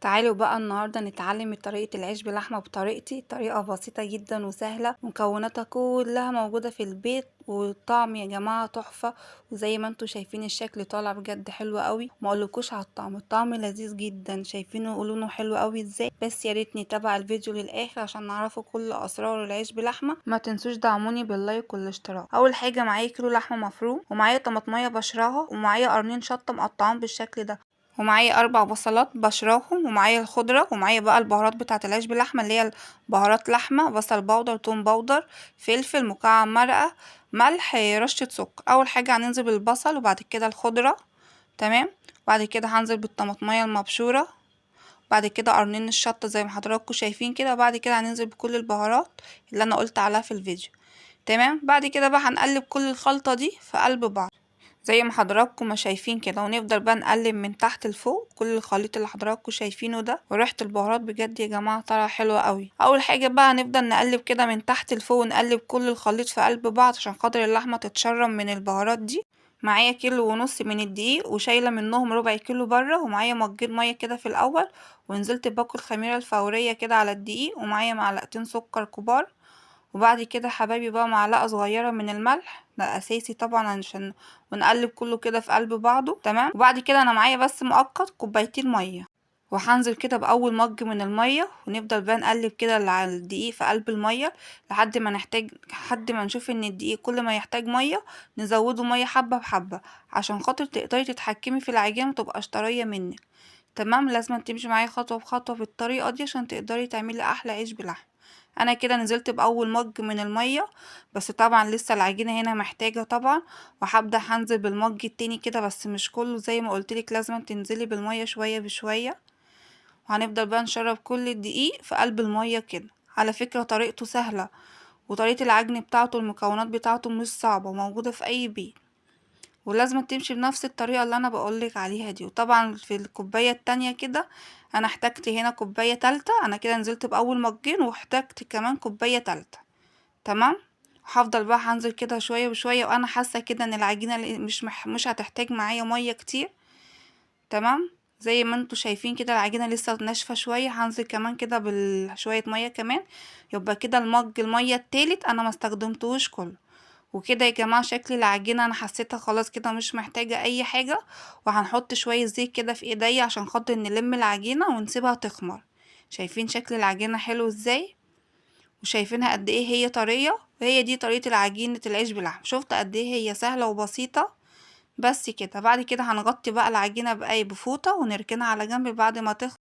تعالوا بقى النهاردة نتعلم طريقة العيش بلحمة بطريقتي. طريقة بسيطة جدا وسهلة، مكوناتها كلها موجودة في البيت، والطعم يا جماعة تحفة. وزي ما انتوا شايفين الشكل طالع بجد حلو قوي. ما اقولكوش على الطعم لذيذ جدا. شايفينه لونه حلو قوي ازاي؟ بس يا ريت نتابع الفيديو للاخر عشان نعرفوا كل اسرار العيش بلحمة. ما تنسوش دعموني باللايك والاشتراك. اول حاجة معايا كيلو لحمة مفروم، ومعايا طماطمية بشراها، ومعايا قرنين شطة مقطعين بالشكل ده، ومعايا 4 بصلات بشراهم، ومعايا الخضرة، ومعايا بقى البهارات بتاعة العيش باللحمة اللي هي بهارات لحمة، بصل بودر، توم بودر، فلفل مكعب مرقة، ملح، رشة سكر. اول حاجة هننزل بالبصل، وبعد كده الخضرة. تمام. وبعد كده هنزل بالطماطمية المبشورة، بعد كده قرنين الشطة زي ما حضراتكم شايفين كده، وبعد كده هننزل بكل البهارات اللي انا قلت عليها في الفيديو. تمام. بعد كده بقى هنقلب كل الخلطة دي في قلب بعض زي ما حضراتكم ما شايفين كده، ونفضل بقى نقلب من تحت لفوق كل الخليط اللي حضراتكم شايفينه ده. وريحه البهارات بجد يا جماعه طالعه حلوه قوي. اول حاجه بقى هنفضل نقلب كده من تحت لفوق، ونقلب كل الخليط في قلب بعض عشان خاطر اللحمه تتشرب من البهارات دي. معايا 1.5 كيلو من الدقيق، وشايله منهم ربع كيلو بره، ومعايا مجين ميه كده في الاول، ونزلت باكل الخميره الفوريه كده على الدقيق، ومعايا معلقتين سكر كبار. وبعد كده حبايبي بقى معلقة صغيرة من الملح، ده اساسي طبعا عشان ونقلب كله كده في قلب بعضه. تمام. وبعد كده انا معايا بس مؤقت كوبايتين مية، وهنزل كده باول مج من المية، ونفضل بقى نقلب كده على الدقيق في قلب المية لحد ما نشوف ان الدقيق كل ما يحتاج مية نزوده مية حبة بحبة، عشان خاطر تقدري تتحكمي في العجينة متبقاش طرية منك. تمام. لازم تمشي معايا خطوة بخطوة بالطريقة دي عشان تقدري تعملي احلى عيش بلحمة. انا كده نزلت باول مج من المية، بس طبعا لسه العجينة هنا محتاجة طبعا. وهبدأ هنزل بالمج التاني كده، بس مش كله زي ما قلتلك، لازم تنزلي بالمية شوية بشوية. وهنفضل بقى نشرب كل الدقيق في قلب المية كده. على فكرة طريقته سهلة، وطريقة العجن بتاعته المكونات بتاعته مش صعبة، موجودة في اي بيت، ولازم تمشي بنفس الطريقة اللي انا بقولك عليها دي. وطبعا في الكوباية التانية كده انا احتاجت هنا كوباية تالتة. انا كده نزلت باول مجين، واحتاجت كمان كوباية تالتة. تمام. هفضل بقى هنزل كده شوية بشوية، وانا حاسة كده ان العجينة مش هتحتاج معايا مية كتير. تمام. زي ما انتوا شايفين كده العجينة لسه ناشفة شوية، هنزل كمان كده بشوية مية كمان. يبقى كده المية التالت انا ما استخدمتهوش كله. وكده يا جماعة شكل العجينة انا حسيتها خلاص كده مش محتاجة اي حاجة. وهنحط شوية زيت كده في ايديا عشان خاطر نلم العجينة ونسيبها تخمر. شايفين شكل العجينة حلو ازاي؟ وشايفينها قد ايه هي طرية. وهي دي طريقة العجينة العيش باللحمة. شفت قد ايه هي سهلة وبسيطة؟ بس كده. بعد كده هنغطي بقى العجينة بأي بفوطة ونركنها على جنب بعد ما تخمر.